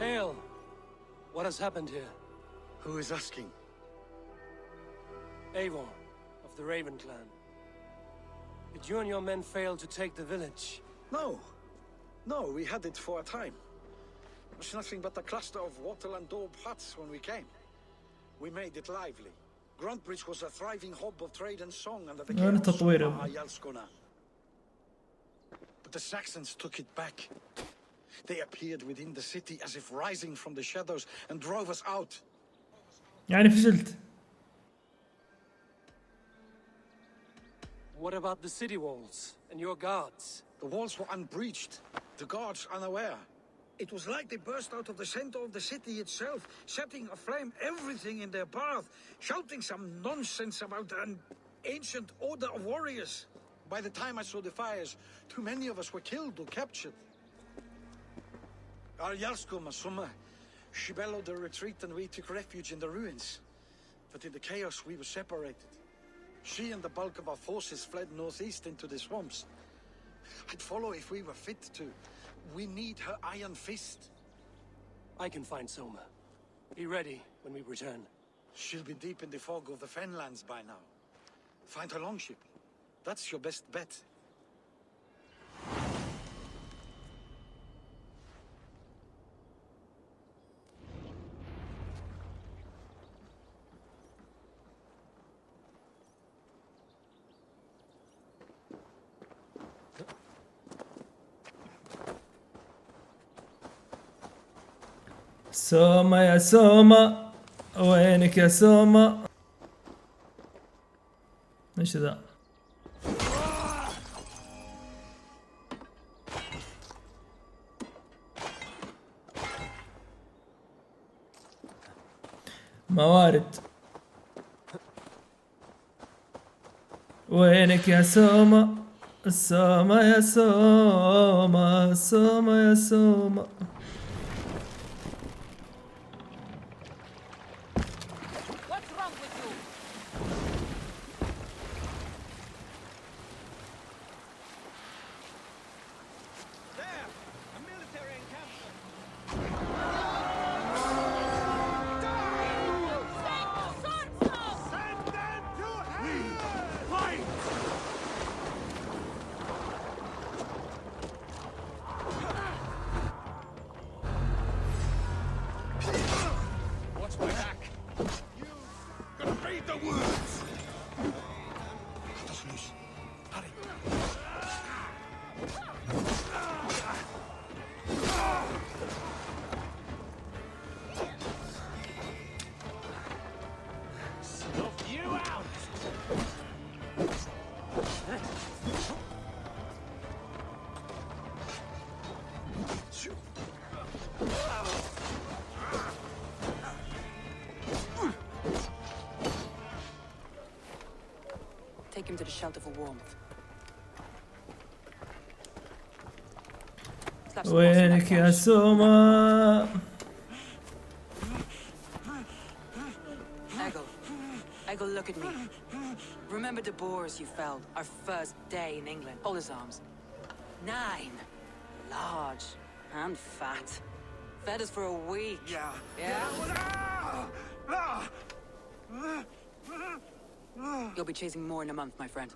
Hail! What has happened here? Who is asking? Eivor, of the Raven clan. Did you and your men fail to take the village? No. No, we had it for a time. It was nothing but a cluster of wattle and daub huts when we came. We made it lively. Gruntbridge was a thriving hub of trade and song under the care of Soma Ayalskona. But the Saxons took it back. They appeared within the city as if rising from the shadows and drove us out. يعني فشلت. What about the city walls and your guards? The walls were unbreached, the guards unaware. It was like they burst out of the center of the city itself, setting aflame everything in their path, shouting some nonsense about an ancient order of warriors. By the time I saw the fires, too many of us were killed or captured. Our Yarsko Masuma, she bellowed a retreat and we took refuge in the ruins. But in the chaos we were separated. She and the bulk of our forces fled northeast into the swamps. I'd follow if we were fit to. We need her iron fist. I can find Soma. Be ready when we return. She'll be deep in the fog of the Fenlands by now. Find her longship. That's your best bet. سوما يا سوما، وينك يا سوما؟ ايش ذا؟ موارد. وينك يا سوما؟ سوما يا سوما، سوما يا سوما. Take him to the shelter for warmth. وينك يا سوما؟ Eggle, look at me. Remember the boars you felled our first day in England? Hold his arms. 9. Large and fat. Fed us for a week. Yeah? You'll be chasing more in a month, my friend.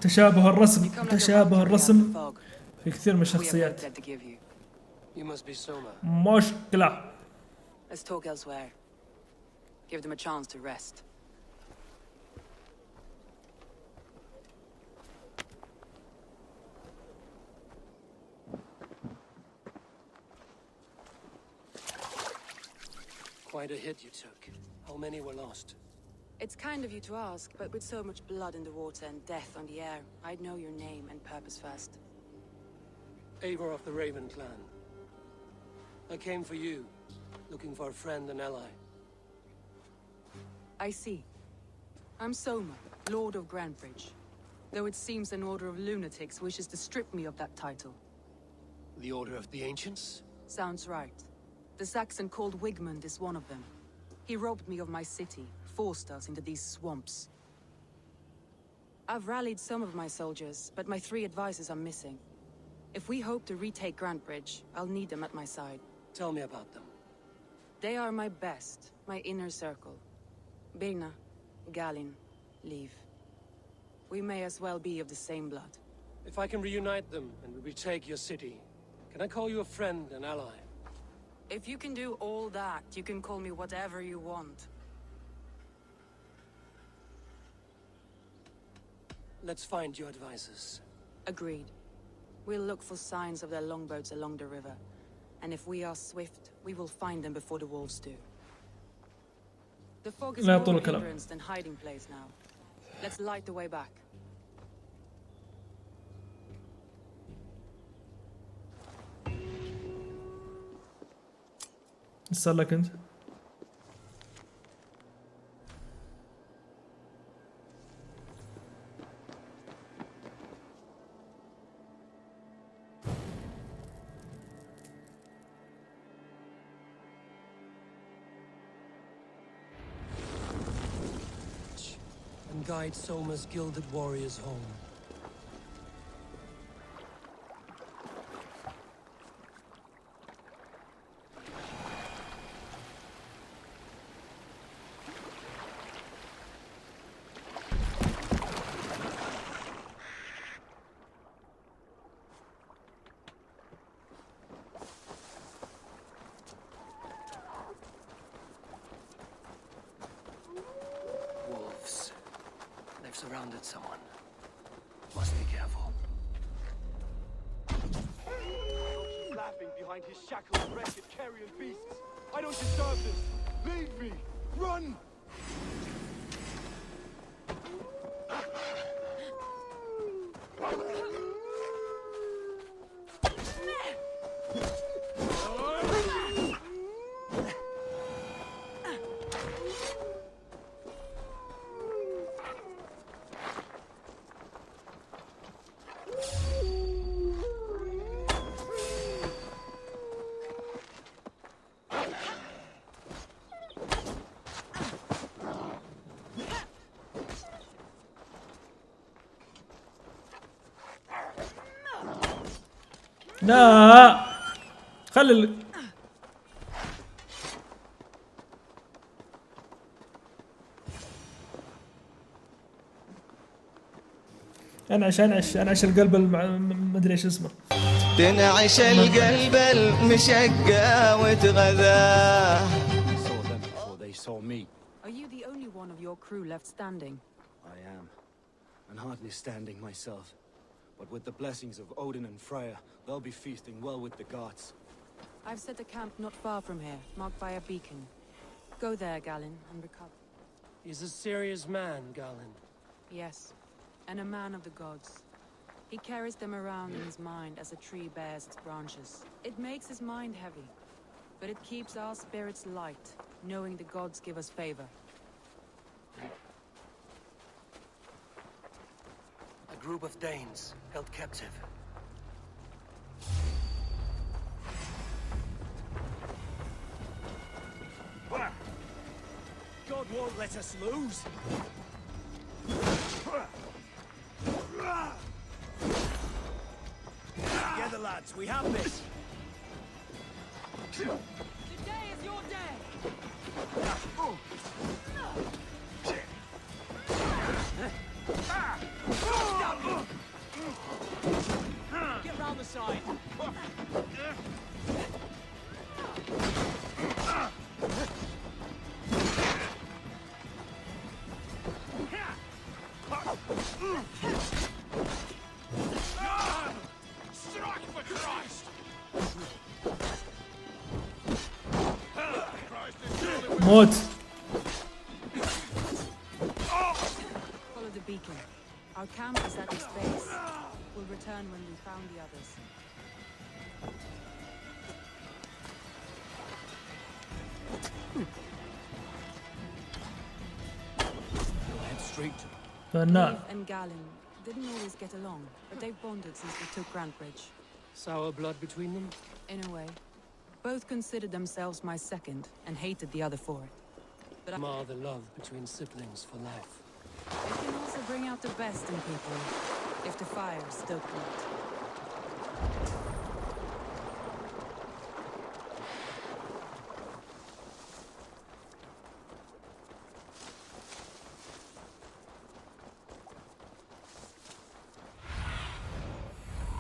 تشابه الرسم في كثير من الشخصيات. مشكلة. Let's talk elsewhere. Give them a chance to rest. Quite a hit you took. How many were lost? It's kind of you to ask, but with so much blood in the water and death on the air, I'd know your name and purpose first. Eivor of the Raven clan. I came for you, looking for a friend and ally. I see. I'm Soma, Lord of Grantbridge. Though it seems an order of lunatics wishes to strip me of that title. The Order of the Ancients? Sounds right. The Saxon called Wigmund is one of them. He robbed me of my city, forced us into these swamps. I've rallied some of my soldiers, but my 3 advisors are missing. If we hope to retake Grantbridge, I'll need them at my side. Tell me about them. They are my best, my inner circle. Birna, Galin, Leave. We may as well be of the same blood. If I can reunite them and we retake your city, can I call you a friend and ally? If you can do all that, you can call me whatever you want. Let's find your advisors. Agreed. We'll look for signs of their longboats along the river. And if we are swift, we will find them before the wolves do. The fog is لا more طول a الكلام. hindrance than hiding place now. Let's light the way back. ايش صار لك انت؟ And guide Soma's gilded warriors home. Wolves. They've surrounded someone. Must be careful. Laughing behind his shackled wretched carrion beasts. I don't deserve this. Leave me. Run! لا خلي انعش القلب ما ادري ايش اسمه. تنعش القلب المشقة وتغذاه. Saw them before they saw me. Are you the only one of your crew left standing? I am. And hardly standing myself. But with the blessings of Odin and Freya, they'll be feasting well with the gods. I've set a camp not far from here, marked by a beacon. Go there, Galin, and recover. He's a serious man, Galin. Yes, and a man of the gods. He carries them around in his mind as a tree bears its branches. It makes his mind heavy, but it keeps our spirits light, knowing the gods give us favor. A group of Danes held captive. God won't let us lose. Together, lads, we have this. Today is your day! Get round the side. Strike for Christ! موت. Follow the beacon. Our camp is at its base. We'll return when we found the others. We'll head straight to فنان. Leif and Galin didn't always get along, but they've bonded since we took Grantbridge. sour blood between them. In a way. Both considered themselves my second and hated the other for it. But Mar the love between siblings for life. it can also bring out not the best in people, if the fire's still bright.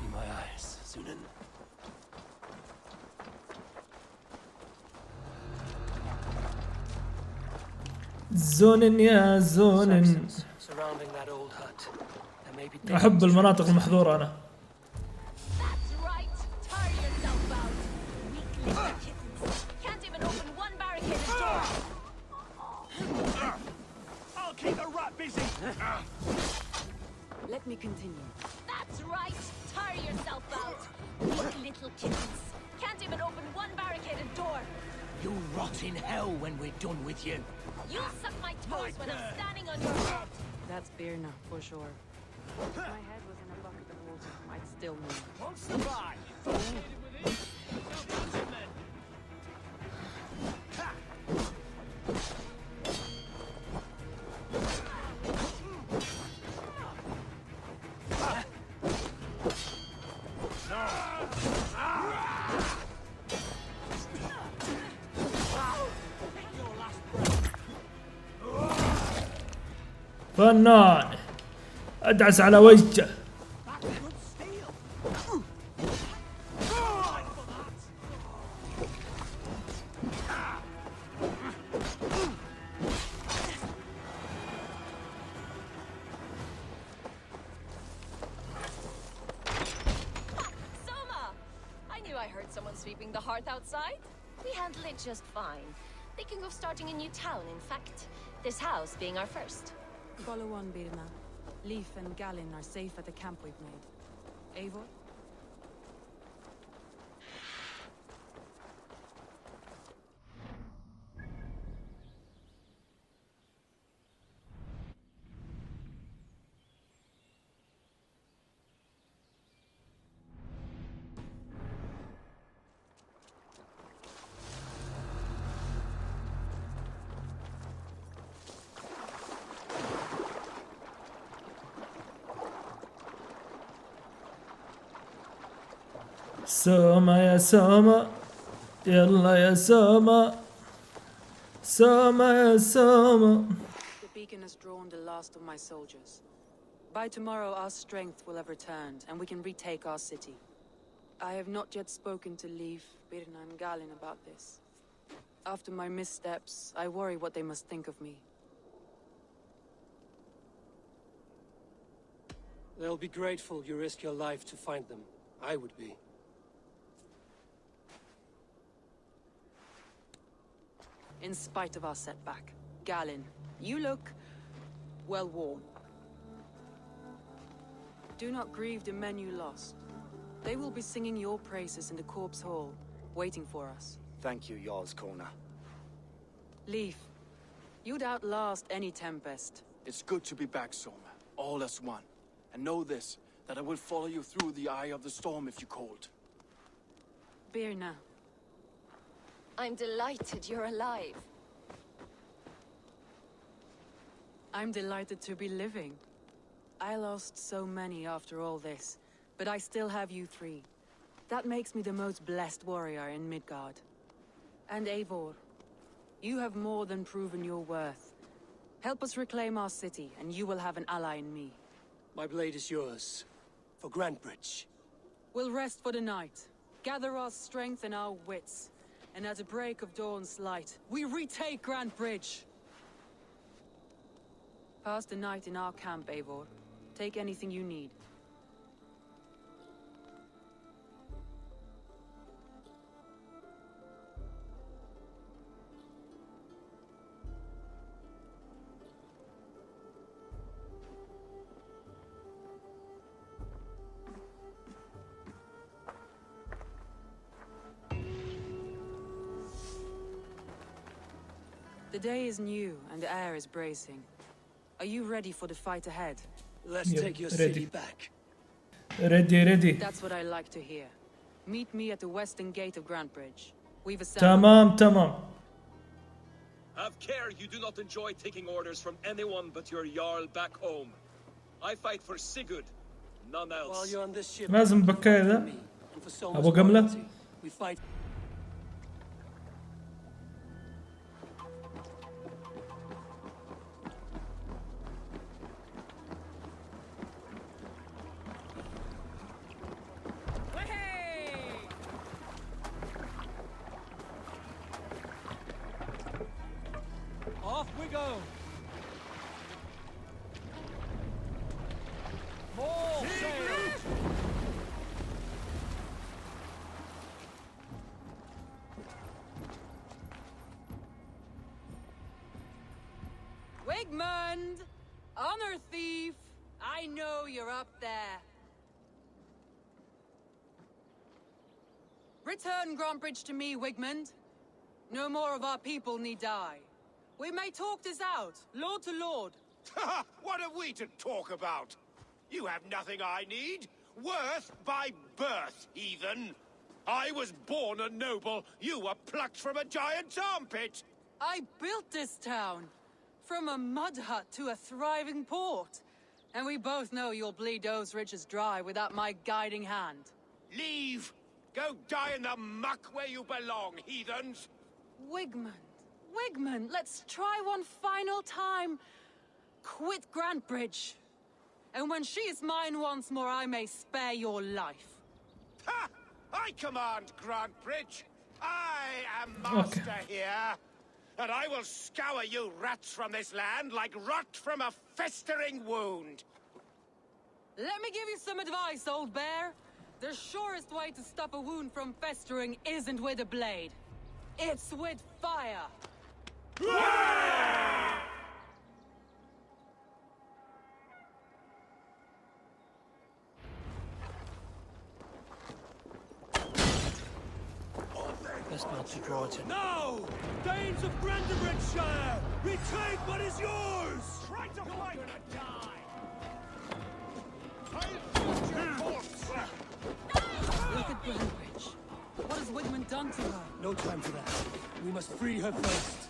Be my eyes, Sunan. زونن يا زونن. Saxons surrounding that old hut. There may be أحب المناطق المحظورة أنا. That's right. Tire yourself out. Weak little kittens. Can't even open one barricaded door. I'll keep a rat busy. Let me continue. That's right. Tire yourself out. Weak little kittens. Can't even open one barricaded door. You'll rot in hell when we're done with you. You'll suck my toes when I'm standing on your head. That's Birna, for sure. If my head was in a bucket of water, I'd still move. Won't survive, you fool. فنان ادعس على وجهه. Soma! I knew I heard someone sweeping the hearth outside. We handle it just fine. Thinking of starting a new town, in fact. This house being our first. Follow on, Birna. Leif and Gallin are safe at the camp we've made. Eivor? سوما يا سوما، يلا يا سوما، سوما يا سوما. The beacon has drawn the last of my soldiers. By tomorrow our strength will have returned, and we can retake our city. I have not yet spoken to Leif, Birna and Gallin about this. After my missteps, I worry what they must think of me. They'll be grateful you risk your life to find them. I would be. In spite of our setback, Gallin, you look well worn. Do not grieve the men you lost. They will be singing your praises in the corpse hall, waiting for us. Thank you, Jarl's Kona. Leif, you'd outlast any tempest. It's good to be back, Soma. All as one. And know this, that I will follow you through the eye of the storm if you called. Birna, I'm delighted you're alive. I'm delighted to be living. I lost so many after all this, but I still have you three. That makes me the most blessed warrior in Midgard. And Eivor, you have more than proven your worth. Help us reclaim our city, and you will have an ally in me. My blade is yours. For Grantebridge. We'll rest for the night, gather our strength and our wits, and at the break of dawn's light, we retake Grantebridge! Pass the night in our camp, Eivor. Take anything you need. The day is new, and the air is bracing. Are you ready for the fight ahead? Let's Yeah, take your ready. city back. ready. That's what I like to hear. Meet me at the western gate of Grantebridge. We've assembled... تمام. Have care you do not enjoy taking orders from anyone but your Jarl back home. I fight for Sigurd, none While else. you're on this ship, لازم بكاية ذا. and for so أبو much قملة. loyalty, we fight. Off we go. More sail. Wigmund! Honor thief! I know you're up there. Return Grantbridge to me, Wigmund. No more of our people need die. We may talk this out, lord to lord. What have we to talk about? You have nothing I need. Worth by birth, heathen. I was born a noble. You were plucked from a giant's armpit. I built this town. From a mud hut to a thriving port. And we both know you'll bleed those riches dry without my guiding hand. Leave. Go die in the muck where you belong, heathens. Wigmund, let's try one final time. Quit Grantbridge. And when she is mine once more, I may spare your life. Ha! I command Grantbridge. I am master here. And I will scour you rats from this land like rot from a festering wound. Let me give you some advice, old bear. The surest way to stop a wound from festering isn't with a blade. It's with fire. Best not to draw attention. No! Danes of Brandenburgshire! Retrieve what is yours! Try to fight! Look at Grantbridge. What has Wigmund done to her? No time for that. We must free her first.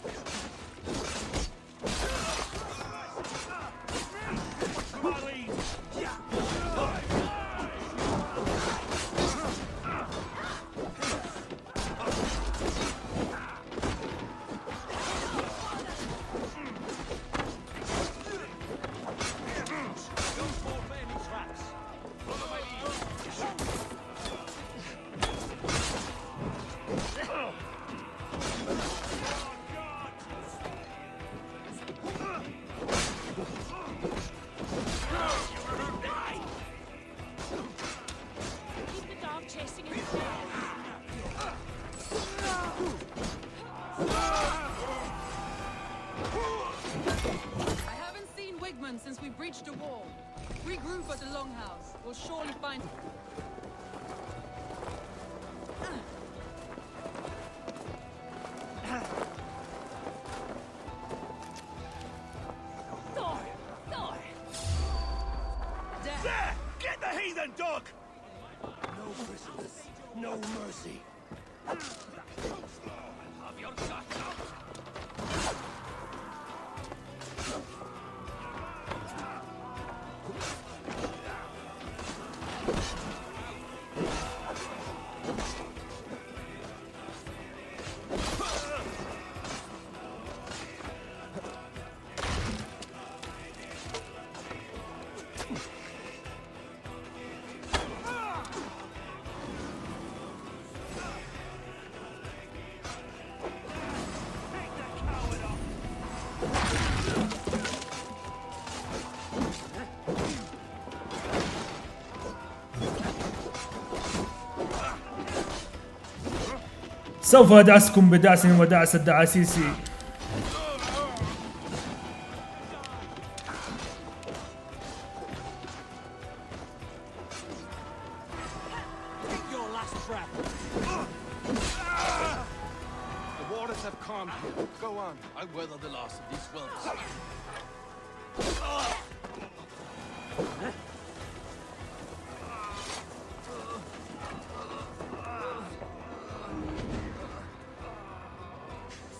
Since we breached a wall. Regroup at the Longhouse. We'll surely find... There! Get the heathen dog! No prisoners, no mercy. Have your shot out! سوف أدعسكم بدعس ودعس الدعاسيسي. Your last breath. The waters have calmed. Go on. I weather the last of these wells.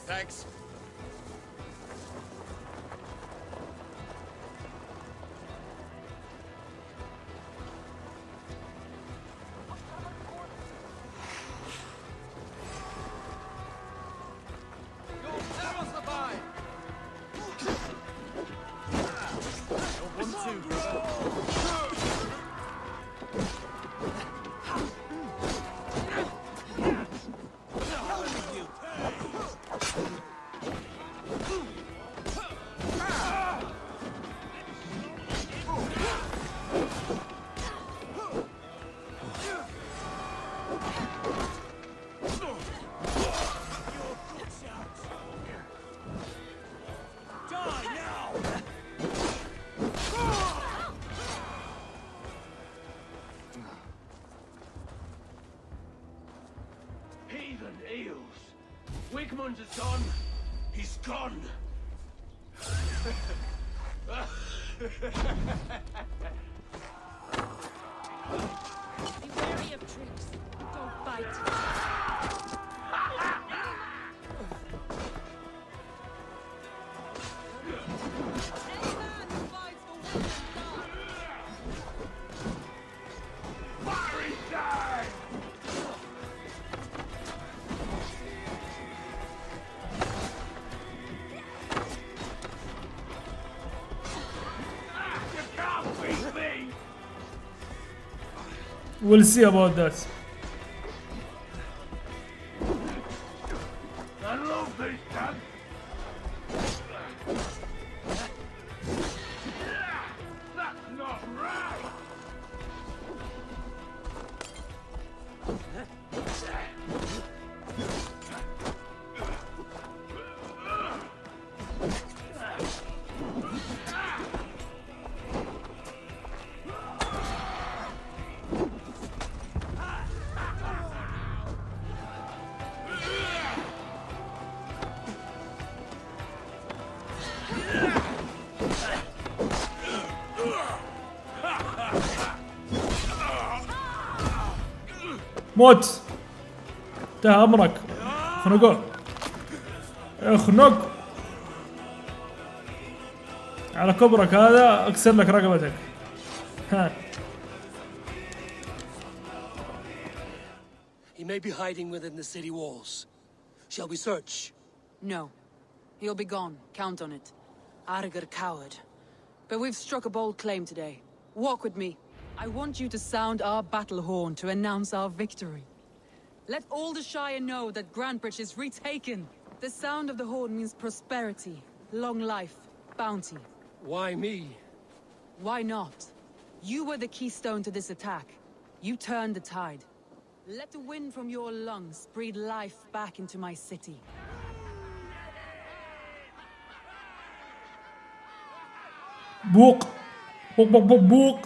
Thanks. Romans is gone. He's gone. Be wary of tricks. Don't bite. We'll see about that. موت. انتهى امرك. خنقوه. اخنق. على كبرك هذا اكسر لك رقبتك. ها. He may be hiding within the city walls. Shall we search? No. He'll be gone. Count on it. Arger coward. But we've struck a bold claim today. Walk with me. I want you to sound our battle horn to announce our victory. Let all the Shire know that Grantebridge is retaken. The sound of the horn means prosperity, long life, bounty. Why me? Why not? You were the keystone to this attack. You turned the tide. Let the wind from your lungs breathe life back into my city. بوق. بوق بوق بوق بوق.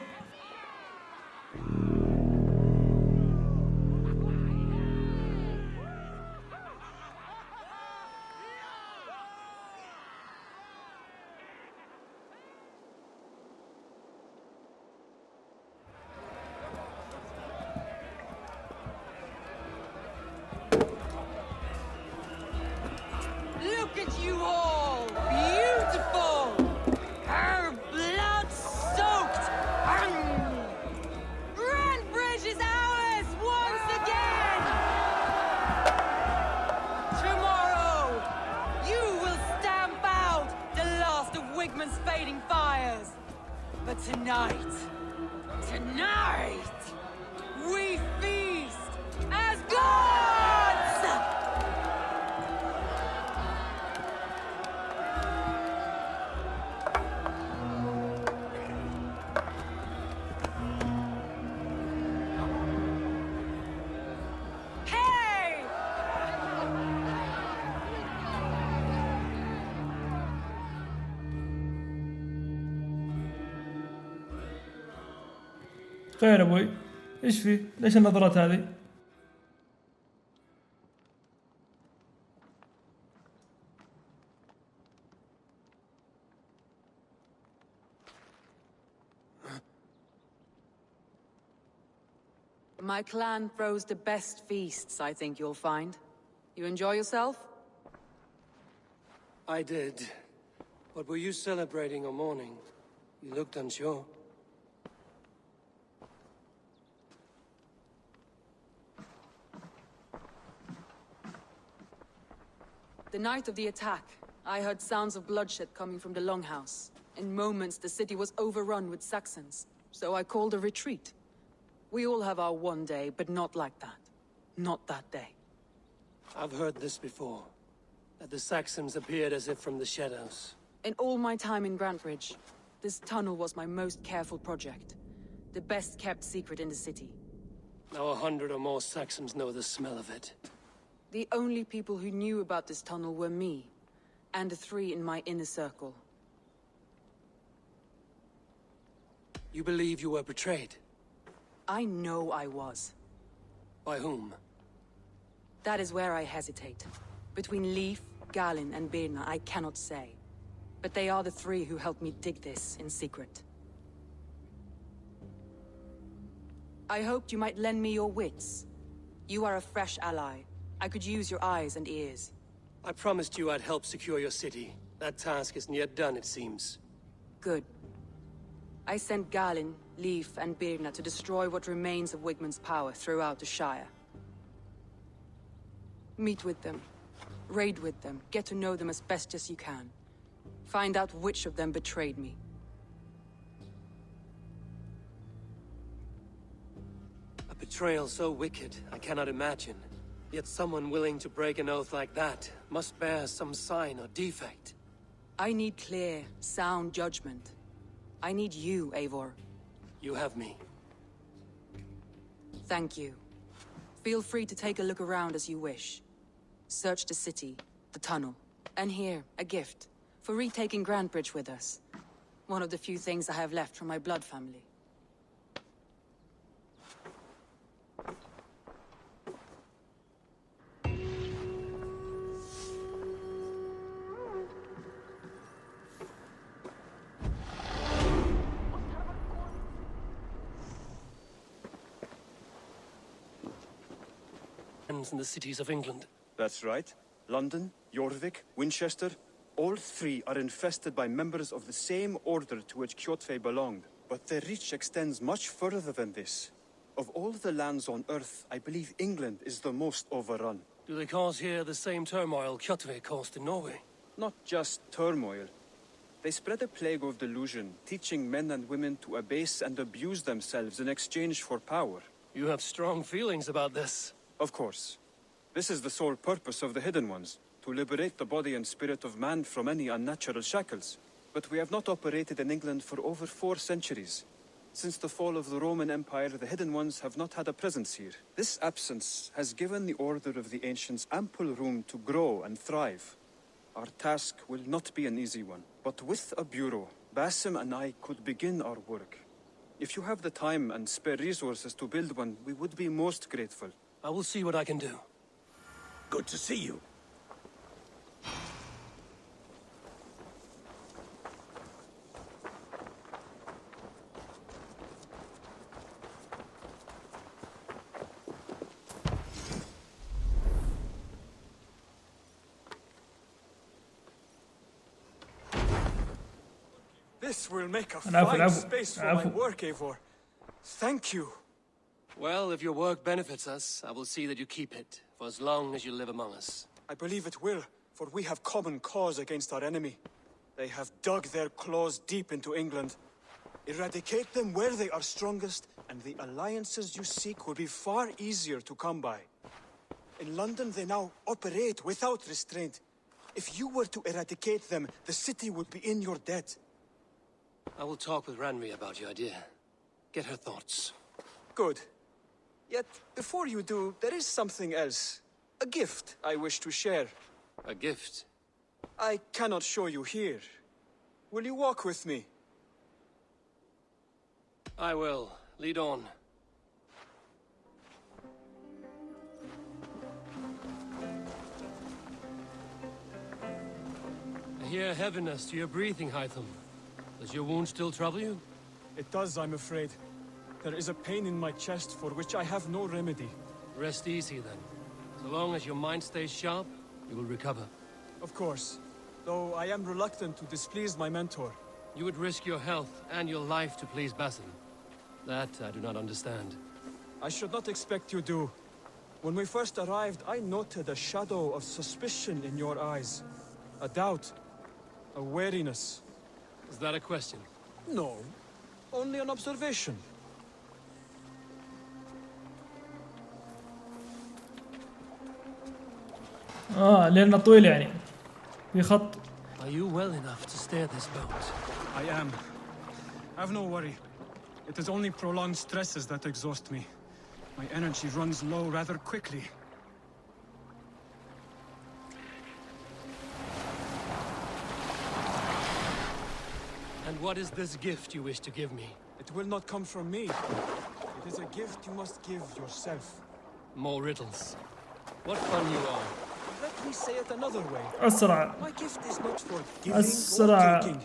Look at you all! Beautiful! Her blood-soaked! Grantebridge is ours once again! Tomorrow, you will stamp out the last of Wigman's fading fires. But tonight, we feast as gods! خير ابوي. ايش في؟ ليش النظرات هذه؟ My clan throws the best feasts, I think you'll find. You enjoy yourself? I did. But were you celebrating or mourning? You looked unsure. The night of the attack, I heard sounds of bloodshed coming from the Longhouse. In moments, the city was overrun with Saxons, so I called a retreat. We all have our one day, but not like that. Not that day. I've heard this before. That the Saxons appeared as if from the shadows. In all my time in Grantebridge, this tunnel was my most careful project. The best kept secret in the city. Now 100 or more Saxons know the smell of it. The only people who knew about this tunnel were me, and the 3 in my inner circle. You believe you were betrayed? I know I was. By whom? That is where I hesitate. Between Leif, Galin, and Birna, I cannot say. But they are the three who helped me dig this in secret. I hoped you might lend me your wits. You are a fresh ally. I could use your eyes and ears. I promised you I'd help secure your city. That task isn't yet done, it seems. Good. I sent Galin, Leif, and Birna to destroy what remains of Wigmund's power throughout the Shire. Meet with them. Raid with them. Get to know them as best as you can. Find out which of them betrayed me. A betrayal so wicked, I cannot imagine. Yet someone willing to break an oath like that must bear some sign or defect. I need clear, sound judgment. I need you, Eivor. You have me. Thank you. Feel free to take a look around as you wish. Search the city, the tunnel, and here, a gift. For retaking Grantebridge with us. One of the few things I have left from my blood family. In the cities of England. That's right. London, Jorvik, Winchester, all three are infested by members of the same order to which Kjotve belonged. But their reach extends much further than this. Of all the lands on Earth, I believe England is the most overrun. Do they cause here the same turmoil Kjotve caused in Norway? Not just turmoil. They spread a plague of delusion, teaching men and women to abase and abuse themselves in exchange for power. You have strong feelings about this. Of course. This is the sole purpose of the Hidden Ones, to liberate the body and spirit of man from any unnatural shackles. But we have not operated in England for over 4 centuries. Since the fall of the Roman Empire, the Hidden Ones have not had a presence here. This absence has given the Order of the Ancients ample room to grow and thrive. Our task will not be an easy one, but with a bureau, Basim and I could begin our work. If you have the time and spare resources to build one, we would be most grateful. I will see what I can do. Good to see you. This will make a العفو fine العفو space for my العفو. work, Eivor. Thank you. Well, if your work benefits us, I will see that you keep it, for as long as you live among us. I believe it will, for we have common cause against our enemy. They have dug their claws deep into England. Eradicate them where they are strongest, and the alliances you seek will be far easier to come by. In London, they now operate without restraint. If you were to eradicate them, the city would be in your debt. I will talk with Ranri about your idea. Get her thoughts. Good. Yet, before you do, there is something else. A gift I wish to share. A gift? I cannot show you here. Will you walk with me? I will. Lead on. I hear heaviness to your breathing, Hytham. Does your wound still trouble you? It does, I'm afraid. There is a pain in my chest for which I have no remedy. Rest easy, then. So long as your mind stays sharp, you will recover. Of course. Though I am reluctant to displease my mentor. You would risk your health and your life to please Basim. That I do not understand. I should not expect you do. When we first arrived, I noted a shadow of suspicion in your eyes. A doubt. A wariness. Is that a question? No. Only an observation. لأنه طويل يعني في خط. Are you well enough to steer this boat? I am. Have no worry. It is only prolonged stresses that exhaust me. My energy runs low rather quickly. And what is this gift you wish to give me? It will not come from me. It is a gift you must give yourself. More riddles. What fun you are. Let me say it another way. أسرع My gift is not for giving or أسرع taking.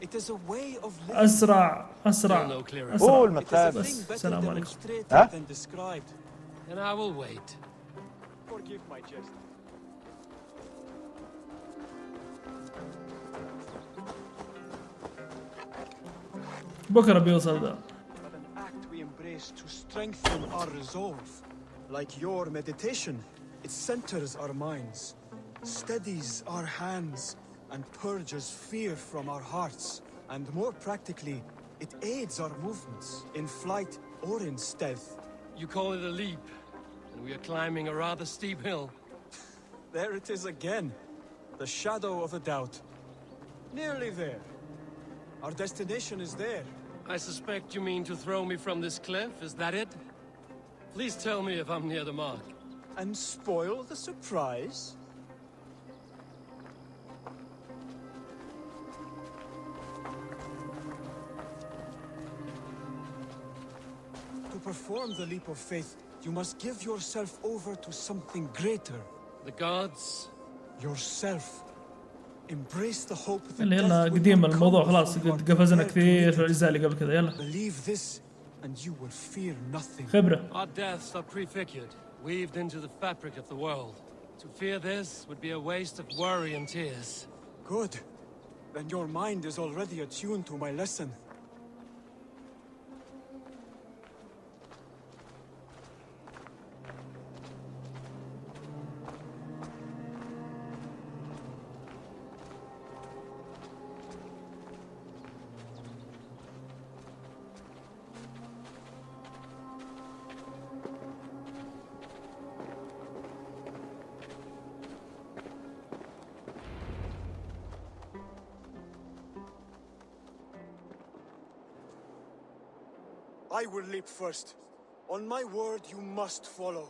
It is a way of living. أسرع أسرع You'll know clearer. أسرع It is a thing better السلام عليكم. demonstrated than described. And I will wait. Forgive my jest. بكرة بيوصل ذا. But an act we embrace to strengthen our resolve. Like your meditation, it centers our minds, steadies our hands, and purges fear from our hearts. And more practically, it aids our movements, in flight or in stealth. You call it a leap, and we are climbing a rather steep hill. There it is again. The shadow of a doubt. Nearly there. Our destination is there. I suspect you mean to throw me from this cliff, is that it? Please tell me if I'm near the mark. And spoil the surprise? To perform the leap of faith, you must give yourself over to something greater. The gods? Yourself. Embrace the hope that يلا death will قديم not الموضوع come خلاص before you قد are قفزنا prepared to كثير meet في it. الأجزاء اللي قبل كذا يلا Believe this, and you will fear nothing. خبرة. Our deaths are prefigured, weaved into the fabric of the world. To fear this would be a waste of worry and tears. Good. Then your mind is already attuned to my lesson. I will leap first. On my word, you must follow.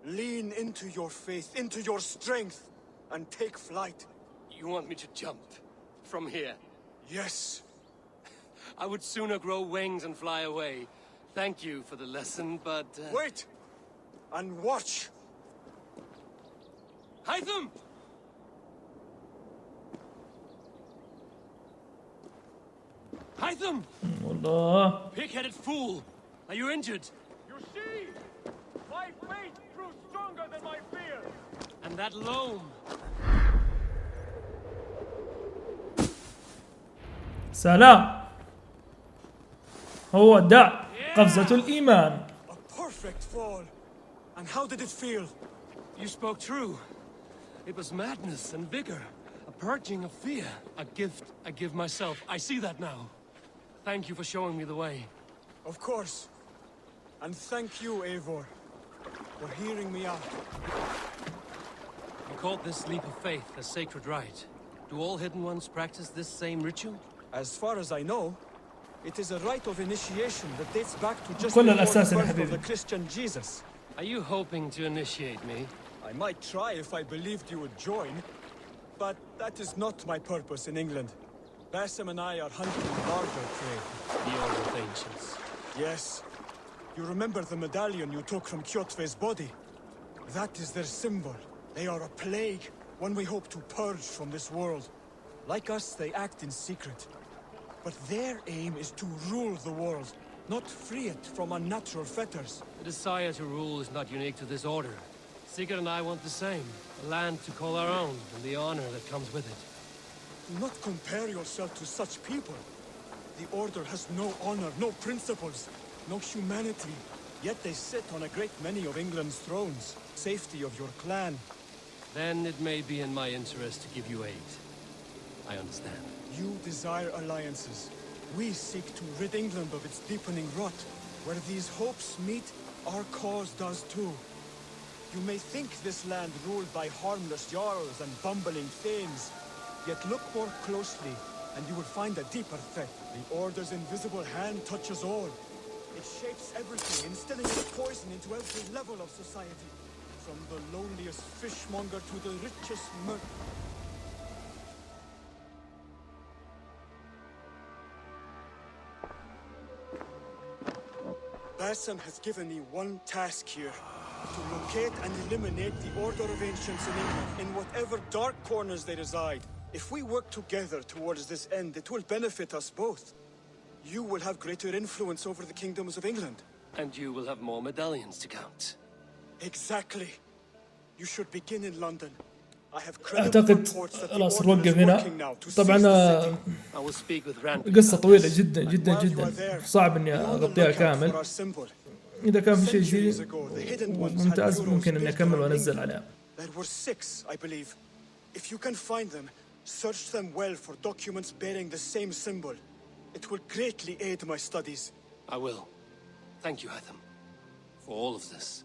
Lean into your faith, into your strength, and take flight. You want me to jump? From here? Yes. I would sooner grow wings and fly away. Thank you for the lesson, but... Wait! And watch! Hytham! Hytham! والله. Pig-headed fool! Are you injured? You see? My faith grew stronger than my fear! And that loam! سلام. هو ده قفزة الإيمان. A perfect fall. And how did it feel? You spoke true. It was madness and vigor. A purging of fear. A gift I give myself. I see that now. Thank you for showing me the way. Of course. And thank you, Eivor, for hearing me out. You called this leap of faith a sacred rite. Do all Hidden Ones practice this same ritual? As far as I know, it is a rite of initiation that dates back to just كل before the الأساس يا birth of حبيبي. the Christian Jesus. Are you hoping to initiate me? I might try if I believed you would join, but that is not my purpose in England. Basim and I are hunting larger prey. The old ancients. Yes. You remember the medallion you took from Kjotve's body? That is their symbol. They are a plague, one we hope to purge from this world. Like us, they act in secret. But their aim is to rule the world, not free it from unnatural fetters. The desire to rule is not unique to this order. Sigurd and I want the same. A land to call our own, and the honor that comes with it. Do not compare yourself to such people. The Order has no honor, no principles, no humanity. Yet they sit on a great many of England's thrones. Safety of your clan. Then it may be in my interest to give you aid. I understand. You desire alliances. We seek to rid England of its deepening rot. Where these hopes meet, our cause does too. You may think this land ruled by harmless jarls and bumbling thanes. Yet look more closely, and you will find a deeper threat. The Order's invisible hand touches all. It shapes everything, instilling its poison into every level of society. From the lowliest fishmonger to the richest merchant. Basim has given me one task here. To locate and eliminate the Order of Ancients in England, in whatever dark corners they reside. If we work together towards this end, it will benefit us both. You will have greater influence over the kingdoms of England. And you will have more medallions to count. Exactly. You should begin in London. I have credible أعتقد reports that the خلاص Order نوقف is هنا. working now to طبعا seize the city. I will speak with Rand. قصة طويلة جدا جدا جدا، صعب إني أغطيها كامل. إذا كان في شيء جديد ممتاز ممكن إني أكمل وأنزل عليها. There were 6, I believe. If you can find them, search them well for documents bearing the same symbol. It will greatly aid my studies. I will. Thank you, Hatham, for all of this.